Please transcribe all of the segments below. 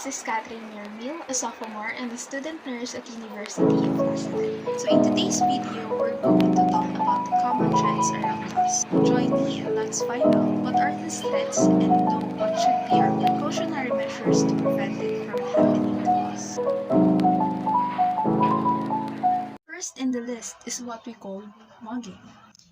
This is Cathrine Ramil, a sophomore and a student nurse at University of Cathay. So in today's video, we're going to talk about the common threats around us. Join me and let's find out what are these threats and know what should be our precautionary measures to prevent it from happening to us. First in the list is what we call mugging.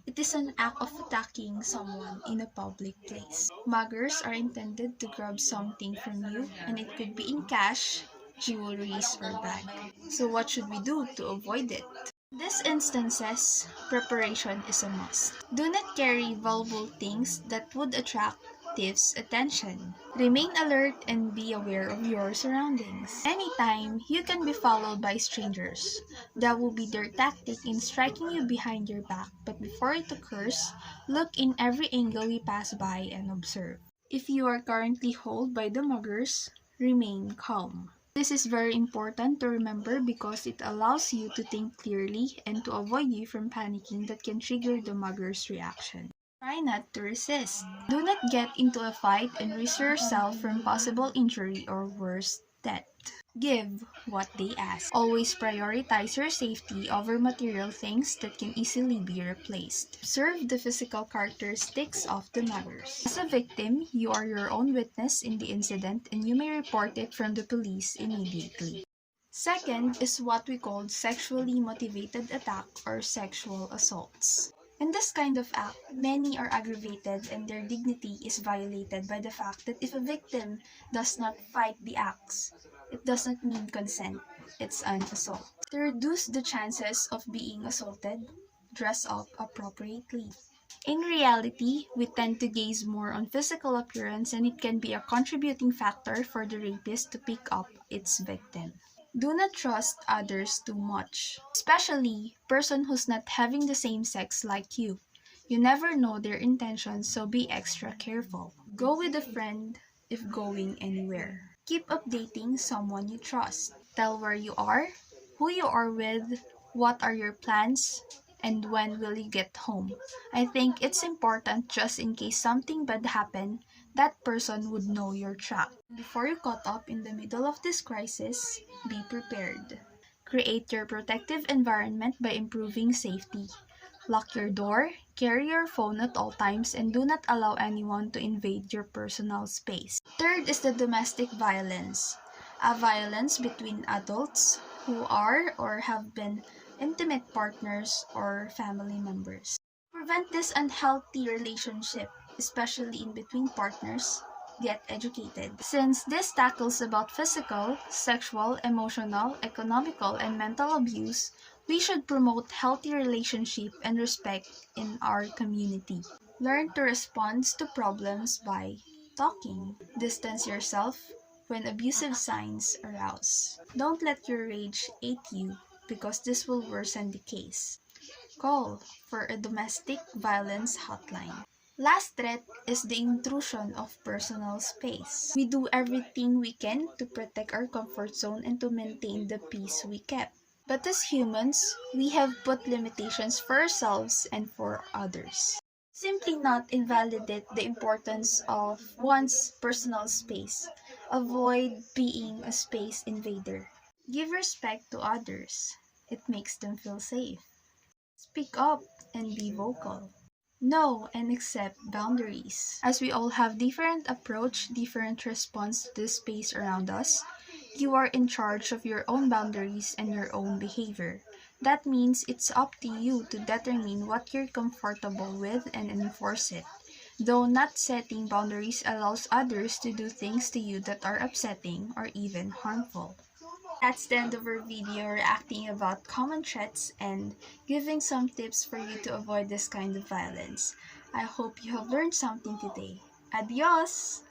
It is an act of attacking someone in a public place. Muggers are intended to grab something from you, and it could be in cash, jewelries, or bag. So what should we do to avoid it? In these instances, preparation is a must. Do not carry valuable things that would attract thieves' attention. Remain alert and be aware of your surroundings. Anytime, you can be followed by strangers. That will be their tactic in striking you behind your back, but before it occurs, look in every angle you pass by and observe. If you are currently held by the muggers, remain calm. This is very important to remember because it allows you to think clearly and to avoid you from panicking that can trigger the mugger's reaction. Try not to resist. Do not get into a fight and risk yourself from possible injury or worse, death. Give what they ask. Always prioritize your safety over material things that can easily be replaced. Observe the physical characteristics of the muggers. As a victim, you are your own witness in the incident and you may report it from the police immediately. Second is what we call sexually motivated attack or sexual assaults. In this kind of act, many are aggravated and their dignity is violated by the fact that if a victim does not fight the acts, it doesn't mean consent, it's an assault. To reduce the chances of being assaulted, dress up appropriately. In reality, we tend to gaze more on physical appearance and it can be a contributing factor for the rapist to pick up its victim. Do not trust others too much, especially person who's not having the same sex like you. You never know their intentions, so be extra careful. Go with a friend if going anywhere. Keep updating someone you trust. Tell where you are, who you are with, what are your plans, and when will you get home. I think it's important just in case something bad happened, that person would know your track. Before you caught up in the middle of this crisis, be prepared. Create your protective environment by improving safety. Lock your door, carry your phone at all times, and do not allow anyone to invade your personal space. Third is the domestic violence, a violence between adults who are or have been intimate partners or family members. To prevent this unhealthy relationship, especially in between partners, get educated. Since this tackles about physical, sexual, emotional, economical, and mental abuse, we should promote healthy relationship and respect in our community. Learn to respond to problems by talking. Distance yourself when abusive signs arouse. Don't let your rage eat you because this will worsen the case. Call for a domestic violence hotline. Last threat is the intrusion of personal space. We do everything we can to protect our comfort zone and to maintain the peace we kept. But as humans, we have put limitations for ourselves and for others. Simply not invalidate the importance of one's personal space. Avoid being a space invader. Give respect to others. It makes them feel safe. Speak up and be vocal. Know and accept boundaries. As we all have different approach, different response to the space around us, you are in charge of your own boundaries and your own behavior. That means it's up to you to determine what you're comfortable with and enforce it. Though not setting boundaries allows others to do things to you that are upsetting or even harmful. That's the end of our video reacting about common threats and giving some tips for you to avoid this kind of violence. I hope you have learned something today. Adios!